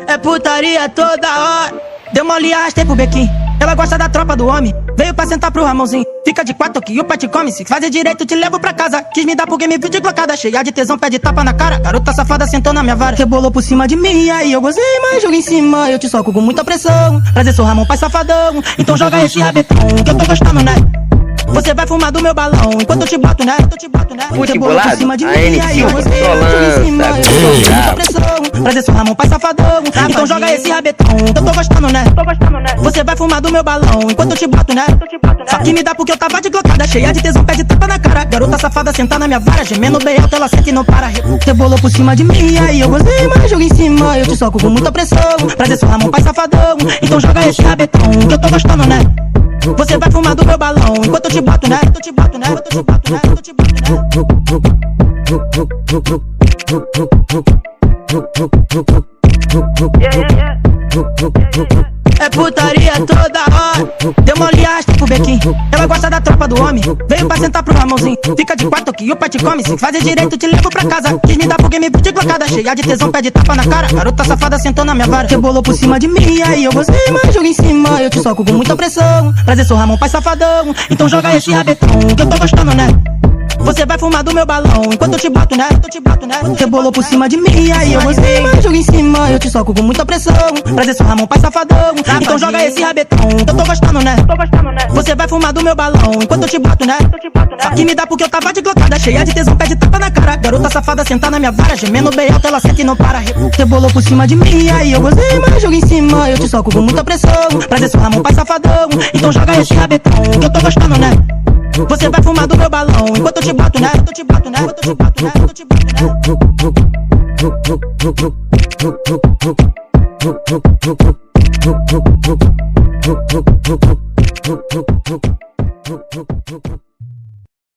É putaria toda hora. Deu mole, arrastei pro bequim. Ela gosta da tropa do homem. Veio pra sentar pro Ramonzinho. Fica de quatro que o pai te come. Se fazer direito te levo pra casa. Quis me dar porque me viu de glocada. Cheia de tesão, pede tapa na cara. Garota safada sentou na minha vara. Rebolou por cima de mim, aí eu gozei, mas joga em cima. Eu te soco com muita pressão. Prazer, sou Ramon, pai safadão. Então joga esse rabetão que eu tô gostando, né? Você vai fumar do meu balão enquanto eu te boto, né? Rebolou por cima de mim, aí eu gozei, mas joga em cima. Eu te soco com muita pressão. Prazer, sou Ramon, pai safadão. Então joga esse rabetão que eu tô gostando, né? Você vai fumar do meu balão enquanto eu te boto, né? Só que me dá porque eu tava de glocada. Cheia de tesão, pede tapa na cara. Garota safada sentar na minha vara. Gemendo bem alto, ela sente e não para. Rebolou por cima de mim, aí eu gozei, mas joga em cima. Eu te soco com muita pressão. Prazer, sou Ramon, pai safadão. Então joga esse rabetão que eu tô gostando, né? Você vai fumar do meu balão enquanto eu te boto, né? É putaria toda hora. Deu mole, arrasta pro bequim. Ela gosta da tropa do homem. Veio pra sentar pro Ramonzinho. Fica de quatro que o pai te come. Se fazer direito te levo pra casa. Quis me dar porque me viu de glocada. Cheia de tesão, pede tapa na cara. Garota safada sentou na minha vara. Rebolou por cima de mim, aí eu gozei, mas joga em cima. Eu te soco com muita pressão. Prazer, sou Ramon, pai safadão. Então joga esse rabetão que eu tô gostando, né? Você vai fumar do meu balão enquanto eu te boto, né? Rebolou por cima de mim, aí eu gostei, mas joga em cima. Eu te soco com muita pressão. Prazer, sou Ramon, pai safadão. Então joga esse rabetão que eu tô gostando, né? Você vai fumar do meu balão enquanto eu te boto, né? Só que me dá porque eu tava de glocada. Cheia de tesão, pede tapa na cara. Garota safada sentar na minha vara. Gemendo bem alto, ela sente e não para. Rebolou por cima de mim, aí eu gostei, mas joga em cima. Eu te soco com muita pressão. Prazer, sou Ramon, pai safadão. Então joga esse rabetão que eu tô gostando, né? Você vai fumar do meu balão enquanto eu te boto, né?